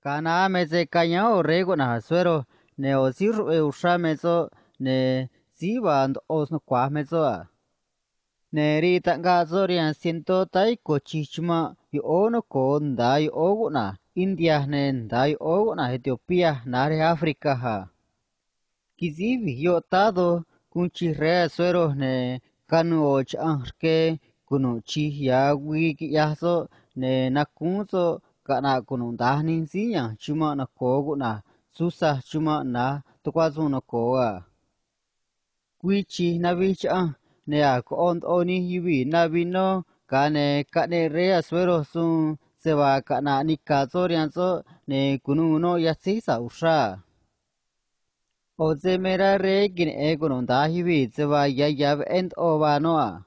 Kana meze kanya o rego na suero ne o siru e usha mezo ne ziband osno kwa mezo a. Ne ri tanga zorian siento tai kochichma yu ono ko ndai ogu na India ne ndai ogu na Ethiopia nare Afrika ha. Kizivi yo tado kunchi re suero ne kanu och anke kunu chi ya wiki yaso ne nakunzo kana kunu dahnin sinya chuma na kogu na susa chuma na tukwazu na koa. Kwichi na vicha ne a ko on oni hiwi na vino kane rea suero sun seba kana nikazorianzo ne kunu no yasisa usha. Oze mera re gin egonon dahiwi seba yayav end ovanoa.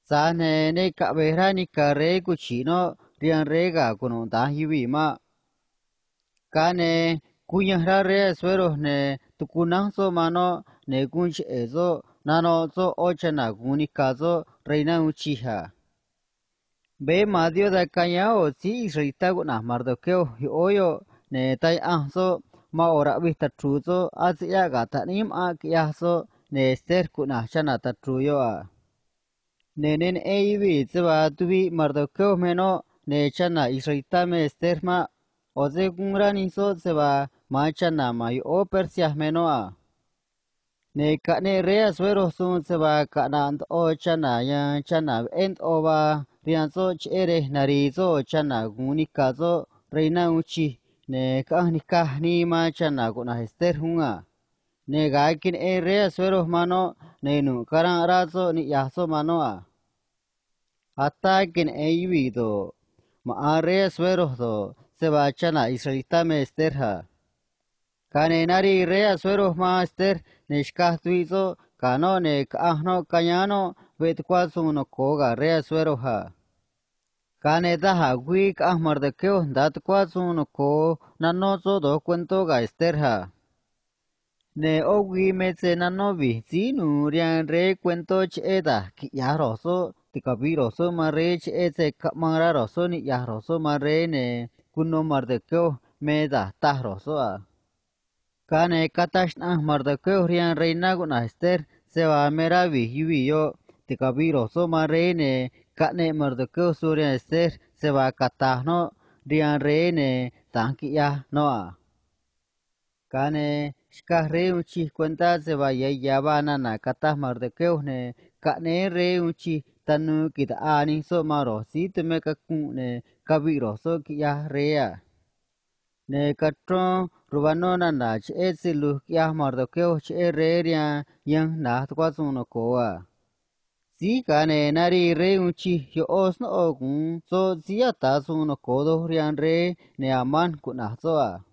Sane ne kabera ni kare kuchino rian rega konon dahiwi ma. Kane kunyahra re suero ne tukunanzo mano ne kunch ezo nano zo ochana kunikazo reina uchiha. Be madio da kanya o si israelita guna mardokeo oyo ne tai anzo ma ora vista truzo azia gata nim a kiaso ne ster kuna chana ta truyo a. Ne nen eivi ziba tuvi mardokeo meno ne chana israelita me sterma oze kungra niso ziba ma chana ma o persia meno a. Ne kane rea suero sun ziba kana ant o chana ya chana end ova rianzo chere narizo chana gunikazo reina uchi ne kahnika ni ma chana kuna ester hunga ne gaikin e rea suero mano ne nu karan razo ni yaso mano a hata kin e yuido ma a rea suero do seba chana israelita me esterha kane nari rea suero ma ester ne shkahtuizo kano ne kahno kanyano vet kwazo no koga rea suero ha Kane daha wik ahmar de keo dat kwazun ko nanozo do cuento ga esterha. Ne owi meze nanovi zinu rian re cuento cheda ki yaroso tikaviroso mare cheze kamararoso ni yaroso mare ne kuno mar de keo meda tahroso a. Kane katash ahmar de keo rian reina guna ester se va meravi yuyo tikaviroso mare ne kane mardukeo surya ester se va katahno rian rene tankia noa. Kane shkare uchi cuenta se va yayabana na katah mardukeo ne kane re uchi tanu kita ani so maro si teme kakune kaviro so kia rea. Ne katron rubanona na che silu kia mardukeo che re rian yang na tuazuno koa. Si kane nari re uchi yo osno ogun so ziata suno kodo rian re ne aman kunazoa.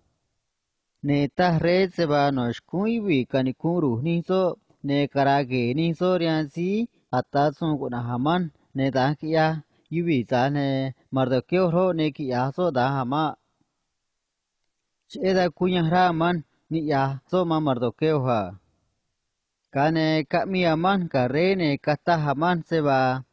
Ne ta re seba no shkuiwi kanikuru ni so ne karage ni so rian si ata sun kunahaman ne dakia yuwi za ne mardokyo ro ne kia so da hama. Cheda kunya raman ni ya so ma mardokyo ha. Kane kami aman karene kata haman seba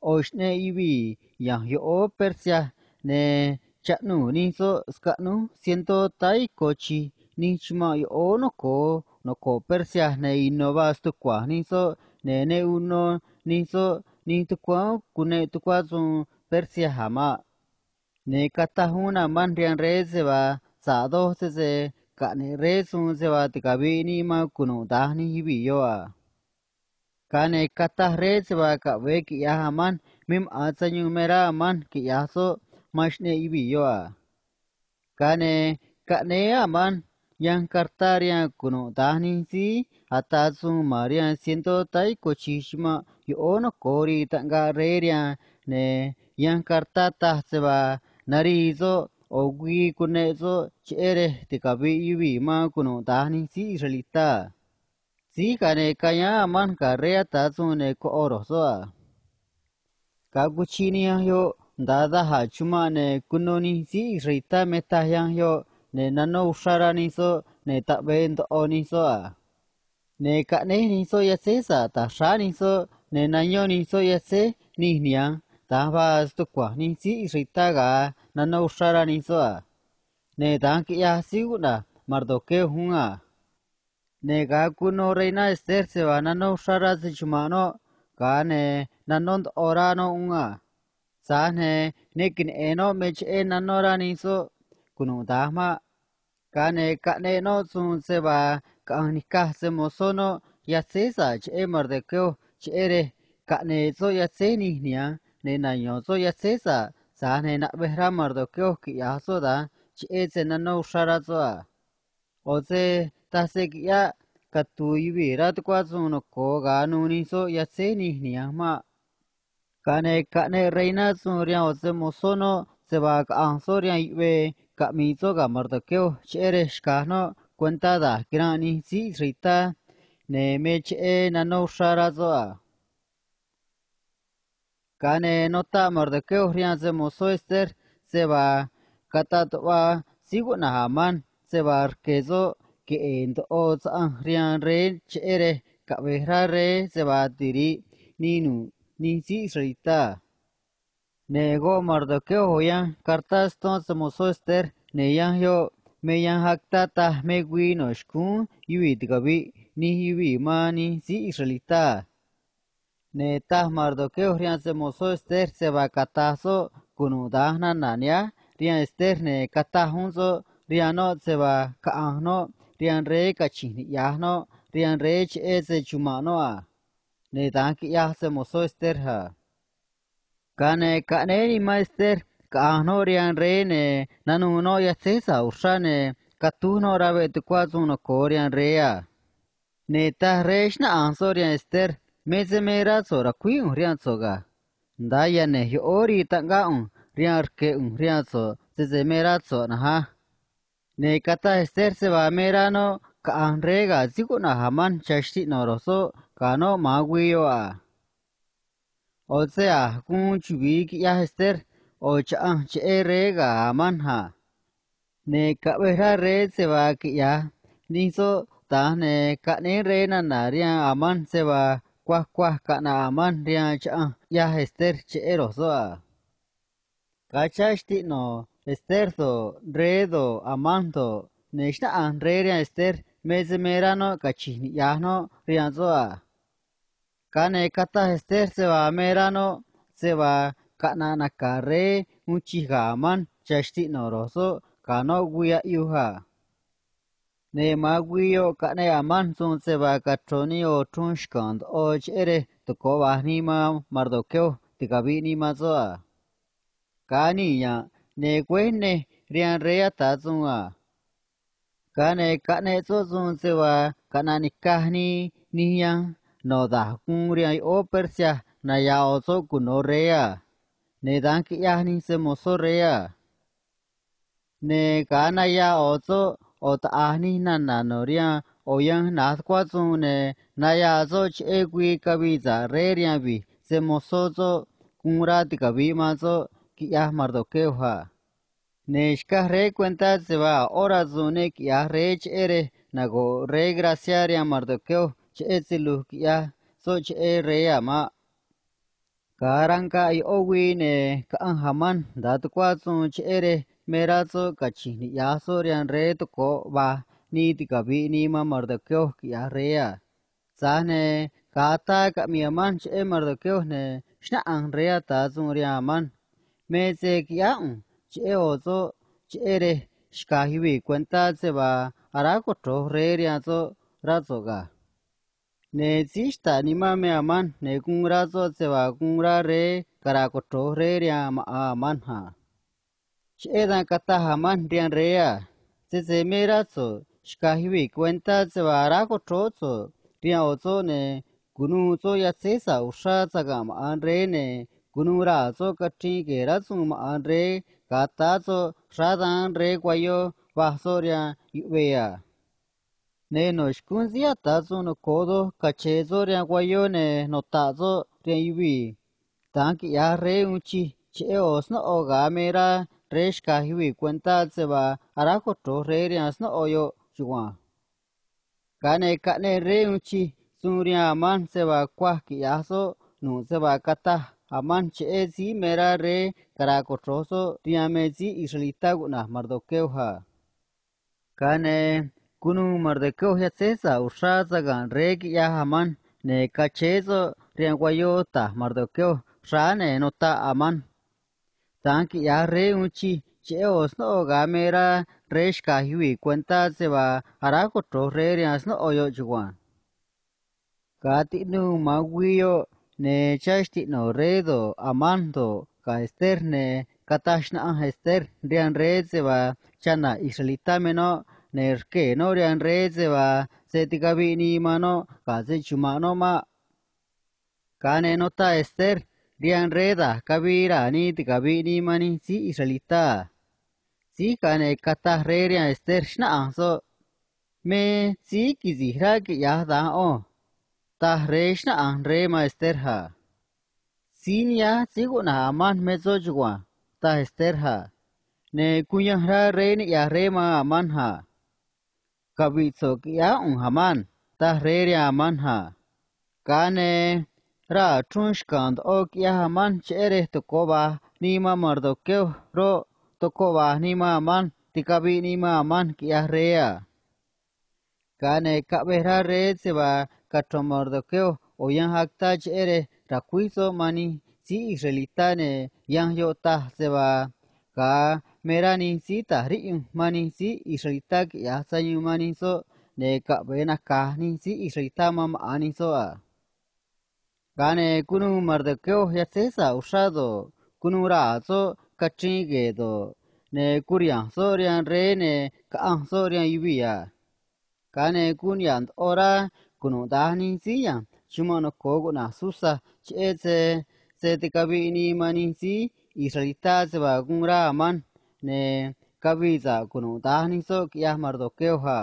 oshne ibi yang yo persia ne chaknu ni so skanu siento tai kochi ni chima yo no ko persia ne innovas tu kwa ni so ne uno ni so ni tu kwa kune tu kwa zu persia hama ne kata huna man rian re seba sa do se kane re sun seba tikabi ni ma kunu dahni hibi yo a. Kane katah re seba ka we ki ya haman mim atsanyu mera aman ki ya so mashne ibi yo a. Kane aman yang kartaria kunu dahni si atatsu maria siento tai kochishima yo ono kori tanga re ria ne yang kartata seba narizo ogui kunezo chere tikabi ibi ma kunu dahni si israelita. Si kane kaya aman karea tatsune ko orosoa. Kaguchini yo dada ha chuma ne kunoni si rita metahyan yo ne nano ushara niso ne tabendo onisoa. Ne kane niso yasesa ta shaniso ne nanyo niso yase ni niang ta vas tu kwa ni si rita ga nano ushara nisoa. ne dan ki ya siguna Mardoqueo hunga ne ga kuno reina Esther se va nano shara se chumano ka ne nanon orano unga sa ne kin eno mech nano rani so kuno dahma ka ne no sun se va ka nikah se mosono ya se sa che Mardoqueo che re ka ne so ya se ni nia ne na yo so ya se sa ne na behra Mardoqueo ki ya so da che se nano shara so o se ta se ki ya ka tu yubi rat kwa sun ko ga nu ni so ya se ni nia ma ka ne reina sun ria o se mosono se va ka an so ria yue ka mi so ga Mardoqueo che re shka no cuenta da grani si rita ne me che nano shara so Kane nota Mardoqueo rian se mozo Esther se va katatwa sigo na haman se va arkezo que ento oza rian re chere kabehra re se va tiri ninu ni si srita nego Mardoqueo hoyan cartas ton se mozo Esther ne yan yo me yan hakta ta me guino shkun yuit gabi ni yubi ma ni si israelita ne tah Mardoqueo rian se mozo Esther se va catazo kunudahna nania rian Esther ne catahunzo riano se va kaahno rian re kachini yahno rian re che se chumano ne dan ki yah se mozo Esther ha kane ni ma Esther kaahno rian re ne nanuno ya sesa ushane katuno rabe tukwazuno korian rea ne tah reshna anso rian Esther meze mera sora kui rian soga ndaya ne ori tanga rian ke rian so se mera so na ha ne kata Esther se va merano ka anrega zigo na haman chashti noroso kano magwiyo o sea kun chubi ki ya Esther o cha che rega haman ha ne ka bera re se va ki ya ni so ta ne ka ne re na rian aman se va kwa kana aman rian cha ya Esther che roso kachashti no Esther so redo amanto neshta an re rian Esther meze merano kachini yahno rian so kane kata Esther se va merano se va kana nakare uchiga aman chashti no roso kano guya yuha ne maguyo kane aman sun se va katroni o tunshkand o chere to ko ma Mardoqueo tikabi ni mazo kani ya ne kwene rian rea ta zunga kane so zun se va kana nikahni niya no da kun rian o persia na ya o so kuno rea ne dan ki ya ni se moso rea ne kana ya o so o ta ahni na no rian o yang na kwa zun ne na ya so che gui kabiza re rian bi se moso so kun ra ti kabi ma so ki ya Mardoqueo ha Neshka re cuenta se va ora zune ki ya re chere nago re graciaria Mardoqueo che zilu ki ya so che re ama karanka I owi ne ka haman dat kwa zun chere mera so kachini ya so rian re to ko ba ni ti ka bi ni ma Mardoqueo ki ya re ya sane kata ka mi aman che Mardoqueo ne shna an re ta zun ria aman me se ki ya che ozo che re shkahiwi cuenta se va arako tro re riazo razo ga ne zista ni me aman ne kun razo se va kun ra re karako tro re ria ma aman ha che dan kata haman rian rea se me razo shkahiwi cuenta se va arako tro zo ria ozo ne kunu zo ya sesa usha zaga ma an re ne kunu ra zo kati ke razo ma an re katazo shadan re guayo basoria yuea ne no shkunzia tazo no kodo kachezo ria guayo ne no tazo ria yubi tanki ya re unchi che osno oga mera reshka hiwi cuenta se va arako to re ria sno oyo chuwa kane re unchi suria man se va kwa ki yaso no se va kata Aman che si mera re karakotroso riamezi Israelita guna Mardoqueo ha. Kane kunu Mardoqueo ya cesa ushaza gan reg ya Haman ne kachezo rianguayo ta Mardoqueo shane nota Aman. Tanki ya re unchi che osno gamera resh kahiwi cuenta se va harakotro re riasno oyo juan. Kati nu maguio ne chashti no redo amando ka ester ne katashna an ester rian reze va chana israelita meno ne rke no rian reze va setikabi ni mano ka se chumano ma kane nota ester rian reda kabira ni tikabi ni mani si israelita si kane kata re rian ester shna anso me si kizihra ki yahda o ta reshna an re maesterha. Sinya siguna aman mezo jugwa ta esterha. Ne kunyahra re ni ya re ma aman ha. Kabitso ya un haman ta re ya aman ha. Kane ra trunshkand ok ya haman chere tokoba nima mardokeo ro tokoba nima aman tikabi nima aman ki ya rea. Kane kabera re seba katomordokeo o yan hakta chere rakuizo mani si israelitane yan yota seba ka merani si tahri mani si israelita ya sayu mani so ne kabena ka ni si israelita mam ani so a kane kunu mardokeo ya sesa usado kunu ra so kachingedo ne kurian so rian re ne ka so rian yubia kane kunyan ora kunu dahni siyan shumano kogo na susa cheze se te kabi ni mani si israelita se va gunra man ne kabiza kunu dahni so kya mardokeo ha